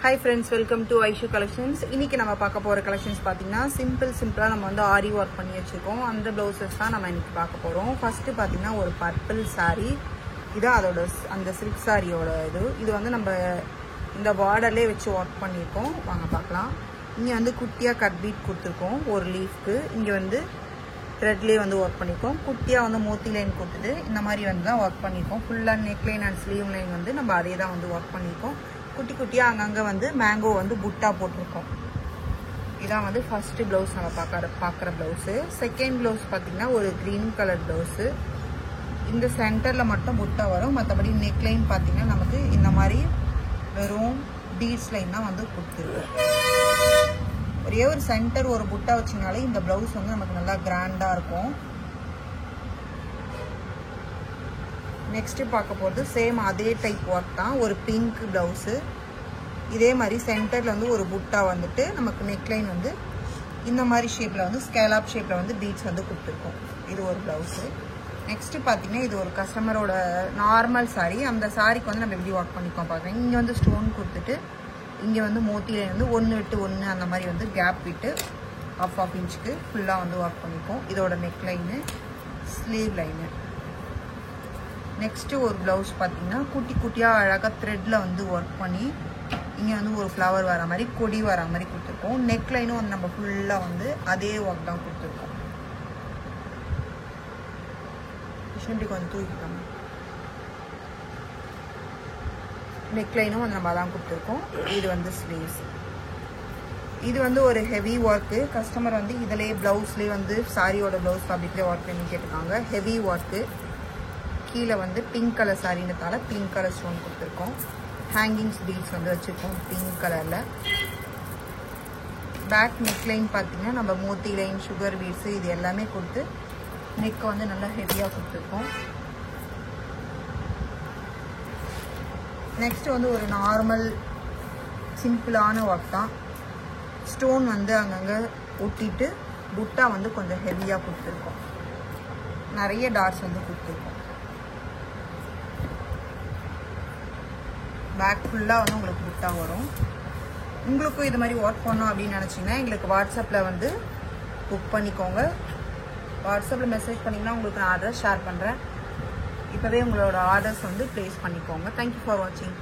Hi friends, welcome to Aishu Collections. இன்னைக்கு நம்ம பார்க்க போற collections பாத்தீங்கன்னா சிம்பிளா நம்ம வந்து ஆரி வர்க் பண்ணி வச்சிருக்கோம். அந்த ப்ளவுசஸ் தான் நம்ம இன்னைக்கு பார்க்க போறோம். ஃபர்ஸ்ட் பாத்தீங்கன்னா ஒரு பர்பிள் saree. இது அதோட அந்த silk saree-யோட இது வந்து நம்ம இந்த borderலயே வச்சு வர்க் பண்ணிருக்கோம். வாங்க பார்க்கலாம். இங்க வந்து குட்டியா கட் பீட் கொடுத்திருக்கோம் ஒரு லீஃப்க்கு. இங்க வந்து த்ரெட்லயே வந்து வர்க் பண்ணிருக்கோம். குட்டியா வந்து மோத்தி லைன் கொடுத்துட்டு இந்த மாதிரி வந்து தான் வர்க் பண்ணிருக்கோம். ஃபுல்லா neck line and sleeve line வந்து நம்ம அதே தான் வந்து வர்க் பண்ணிருக்கோம். குட்டி குட்டியா அங்கங்க வந்து மேங்கோ வந்து புட்டா போட்டுருக்கோம். இதான் வந்து ஃபர்ஸ்ட் ப்ளவுஸ் நம்ம பார்க்குற ப்ளவுஸு. செகண்ட் ப்ளவுஸ் பார்த்தீங்கன்னா ஒரு க்ரீன் கலர் ப்ளவுஸு. இந்த சென்டரில் மட்டும் புட்டா வரும். மற்றபடி நெக் லைன் பார்த்தீங்கன்னா நமக்கு இந்த மாதிரி வெறும் பீட்ஸ் லைன் தான் வந்து கொடுத்துருக்கோம். ஒரே ஒரு சென்டர் ஒரு புட்டா வச்சிங்கனாலே இந்த ப்ளவுஸ் வந்து நமக்கு நல்லா கிராண்டாக இருக்கும். நெக்ஸ்ட் பார்க்க போகிறது சேம் அதே டைப் ஒர்க் தான். ஒரு பிங்க் ப்ளவுஸு. இதே மாதிரி சென்டரில் வந்து ஒரு புட்டா வந்துட்டு நமக்கு நெக்லைன் வந்து இந்த மாதிரி ஷேப்பில் வந்து ஸ்கேலாப் ஷேப்பில் வந்து பீட்ஸ் வந்து கொடுத்துருக்கோம். இது ஒரு ப்ளவுஸு. நெக்ஸ்ட்டு பார்த்தீங்கன்னா இது ஒரு கஸ்டமரோட நார்மல் சாரீ. அந்த சாரீக்கு வந்து நம்ம எப்படி ஒர்க் பண்ணிக்கோம் பார்க்குறேன். இங்கே வந்து ஸ்டோன் கொடுத்துட்டு இங்கே வந்து மோத்தியில் வந்து 1 விட்டு 1 அந்த மாதிரி வந்து கேப் விட்டு ஆஃப் இன்ச்சுக்கு ஃபுல்லாக வந்து ஒர்க் பண்ணிப்போம். இதோட neck line, sleeve line. Next ஒரு ப்ளவுஸ் பார்த்தீங்கன்னா குட்டி குட்டியாக அழகாக த்ரெட்டில் வந்து ஒர்க் பண்ணி இங்கே வந்து ஒரு ஃப்ளவர் வர மாதிரி கொடி வர மாதிரி கொடுத்துருக்கோம். நெக் லைனும் வந்து நம்ம ஃபுல்லாக வந்து அதே ஒர்க் தான் கொடுத்துருக்கோம். இப்படி கொஞ்சம் தூக்கிக்கோங்க. நெக் லைனும் வந்து நம்ம அதான் கொடுத்துருக்கோம். இது வந்து ஸ்லீவ்ஸ். இது வந்து ஒரு ஹெவி ஒர்க்கு. கஸ்டமர் வந்து இதிலே ப்ளவுஸ்லேயே வந்து சாரியோட ப்ளவுஸ் ஃபேப்ரிக்லேயே ஒர்க் பண்ணி கேட்டிருக்காங்க. Heavy work. கீழே வந்து பிங்க் கலர் சாரின்றதால பிங்க் கலர் ஸ்டோன் கொடுத்துருக்கோம். ஹேங்கிங்ஸ் பீட்ஸ் வந்து வச்சுருக்கோம் பிங்க் கலரில். பேக் நெக் லைன் பார்த்தீங்கன்னா நம்ம மோத்தி லைன், சுகர் பீட்ஸு இது எல்லாமே கொடுத்து நெக்கை வந்து நல்லா ஹெவியாக கொடுத்துருக்கோம். நெக்ஸ்ட் வந்து ஒரு நார்மல் சிம்பிளான ஒர்க் தான். ஸ்டோன் வந்து அங்கங்கே ஒட்டிட்டு புட்டா வந்து கொஞ்சம் ஹெவியாக கொடுத்துருக்கோம். நிறைய டாட்ஸ் வந்து கொடுத்துருக்கோம். பேக் ஃபுல்லாக வந்து உங்களுக்கு புட்டா வரும். உங்களுக்கும் இது மாதிரி ஒர்க் பண்ணோம் அப்படின்னு நினச்சிங்கன்னா எங்களுக்கு வாட்ஸ்அப்பில் வந்து புக் பண்ணிக்கோங்க. வாட்ஸ்அப்பில் மெசேஜ் பண்ணிங்கன்னா உங்களுக்கு நான் அட்ரஸ் ஷேர் பண்ணுறேன். இப்போவே உங்களோட ஆர்டர்ஸ் வந்து ப்ளேஸ் பண்ணிக்கோங்க. தேங்க்யூ ஃபார் வாட்சிங்.